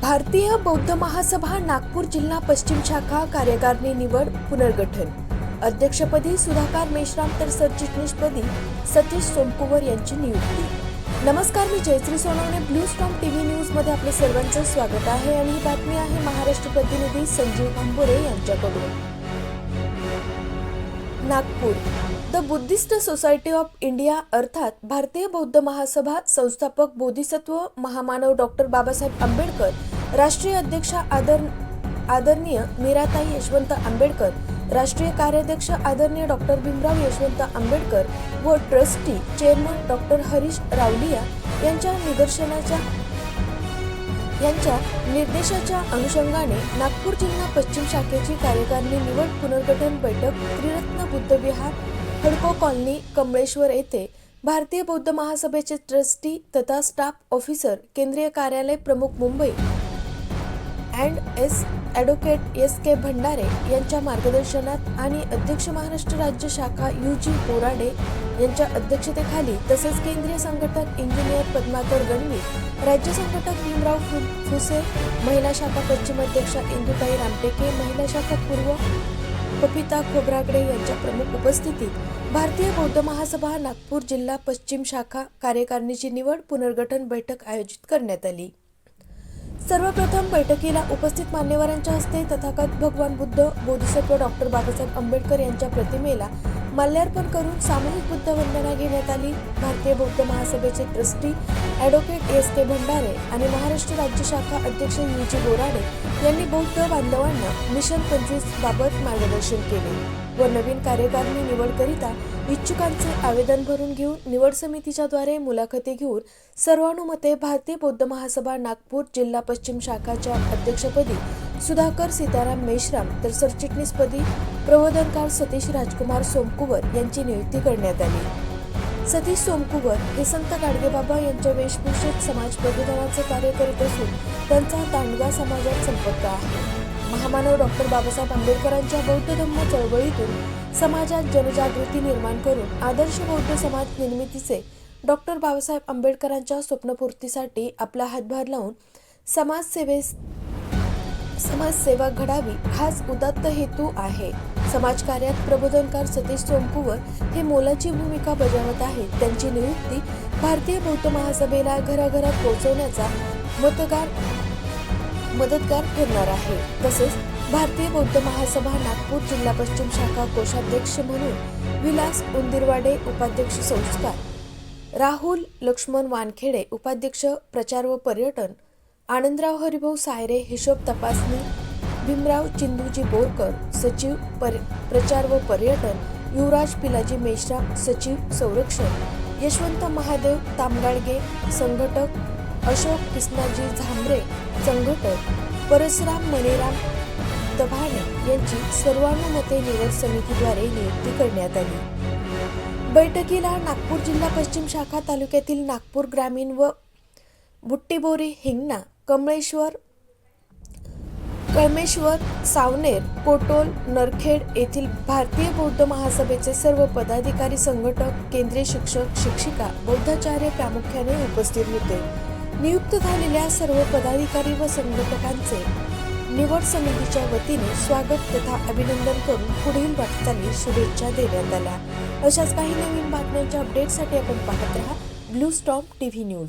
भारतीय बौद्ध महासभा नागपूर जिल्हा पश्चिम शाखा कार्यकारिणी निवड पुनर्गठन। अध्यक्षपदी सुधाकर मेश्राम तर सरचिटणीसपदी सतीश सोमकुवर यांची नियुक्ती। नमस्कार, मी Jayashree Sonawane blue storm TV news मध्ये आपले सर्वांचं स्वागत आहे आणि ही बातमी आहे महाराष्ट्र प्रतिनिधी संजीव भांबोरे यांच्याकडून। Nagpur the Buddhist society of India अर्थात भारतीय बौद्ध महासभा संस्थापक बोधिसत्व महामानव डॉक्टर बाबासाहेब आंबेडकर, राष्ट्रीय अध्यक्ष आदरणीय मीराताई यशवंत आंबेडकर, राष्ट्रीय कार्याध्यक्ष आदरणीय डॉक्टर भीमराव यशवंत आंबेडकर व trustee chairman doctor Harish Rawalia यांच्या निर्देशाच्या अनुषंगाने नागपूर जिल्हा पश्चिम शाखेची कार्यकारिणी निवड पुनर्गठन बैठक त्रिरत्न बुद्ध विहार, हडको कॉलनी, कमळेश्वर येथे भारतीय बौद्ध महासभेचे ट्रस्टी तथा स्टाफ ऑफिसर, केंद्रीय कार्यालय प्रमुख मुंबई ॲडव्होकेट एस.के. भंडारे यांच्या मार्गदर्शनात आणि अध्यक्ष महाराष्ट्र राज्य शाखा यू.जी. बोराडे यांच्या अध्यक्षतेखाली तसेच केंद्रीय संघटक इंजिनियर पद्माकर गणवी, राज्य संघटक भीमराव फुसे, महिला शाखा पश्चिम अध्यक्षा इंदुताई रामटेके, महिला शाखा पूर्व कपिता खोब्रागडे यांच्या प्रमुख उपस्थितीत भारतीय बौद्ध महासभा नागपूर जिल्हा पश्चिम शाखा कार्यकारिणीची निवड पुनर्गठन बैठक आयोजित करण्यात आली। सर्वप्रथम बैठकीला उपस्थित मान्यवरांच्या हस्ते तथागत भगवान बुद्ध बोधिसत्व डॉक्टर बाबासाहेब आंबेडकर यांच्या प्रतिमेला माल्यार्पण करून सामूहिक बुद्ध वंदना घेण्यात आली। भारतीय बौद्ध महासभेचे ट्रस्टी ॲडव्होकेट एस.के. भंडारे आणि महाराष्ट्र राज्य शाखा अध्यक्ष यू.जी. बोराडे यांनी बौद्ध बांधवांना मिशन 25 बाबत मार्गदर्शन केले व नवीन कार्यकारिणी निवडकरिता इच्छुकांचे आवेदन भरून घेऊन निवड समितीच्या द्वारे मुलाखती घेऊन सर्वानुमते भारतीय बौद्ध महासभा नागपूर जिल्हा पश्चिम शाखाच्या अध्यक्षपदी सुधाकर सीताराम मेश्राम तर सरचिटणीसपदी प्रबोधनकार सतीश राजकुमार सोमकुवर यांची नियुक्ती करण्यात आली। सतीश सोमकुवर हे संत गाडगेबाबा यांच्या वेशभूषेत समाज प्रबोधनाचे कार्य करीत असून त्यांचा दांडगा समाजात संपर्क आहे। महामानव डॉक्टर बाबासाहेब आंबेडकरांच्या बौद्ध धम्म चळवळीतून समाजात जनजागृती निर्माण करून आदर्श बौद्ध समाज निर्मितीचे डॉक्टर बाबासाहेब आंबेडकरांच्या स्वप्नपूर्तीसाठी आपला हातभार लावून समाजसेवा घडावी हाच उदात्त हेतू आहे। समाजकार्यात प्रबोधनकार सतीश सोमकुवर हे मोलाची भूमिका बजावत आहेत। त्यांची नियुक्ती भारतीय बौद्ध महासभेला घराघरात पोहोचवण्याचा मदतगार ठरणार आहे। तसेच भारतीय बौद्ध महासभा नागपूर जिल्हा पश्चिम शाखा कोषाध्यक्ष म्हणून विलास उंदीरवाडे, उपाध्यक्ष संस्कार, राहुल लक्ष्मण वानखेडे, उपाध्यक्ष प्रचार व पर्यटन, आनंदराव हरिभाऊ सायरे, हिशोब तपासणी, भीमराव चिंदूजी बोरकर, सचिव प्रचार व पर्यटन, युवराज पिलाजी मेश्राम, सचिव संरक्षण, यशवंत महादेव तामगाडगे, संघटक अशोक कृष्णाजी झांबरे, संघटक परसराम मणिराम तभाणे यांची सर्वानुमते निवड समितीद्वारे नियुक्ती करण्यात आली। बैठकीला नागपूर जिल्हा पश्चिम शाखा तालुक्यातील नागपूर ग्रामीण व बुट्टीबोरी, हिंगणा, कळमेश्वर, सावनेर, कोटोल, नरखेड येथील भारतीय बौद्ध महासभेचे सर्व पदाधिकारी, संघटक, केंद्रीय शिक्षक, शिक्षिका, बौद्धाचार्य प्रामुख्याने उपस्थित होते। नियुक्त झालेल्या सर्व पदाधिकारी व संघटकांचे निवड समितीच्या वतीने स्वागत तथा अभिनंदन करून पुढील वाटचालीस शुभेच्छा देण्यात आल्या। अशाच काही नवीन बातम्यांच्या अपडेटसाठी आपण पाहत रहा ब्लू स्टॉर्म टीव्ही न्यूज।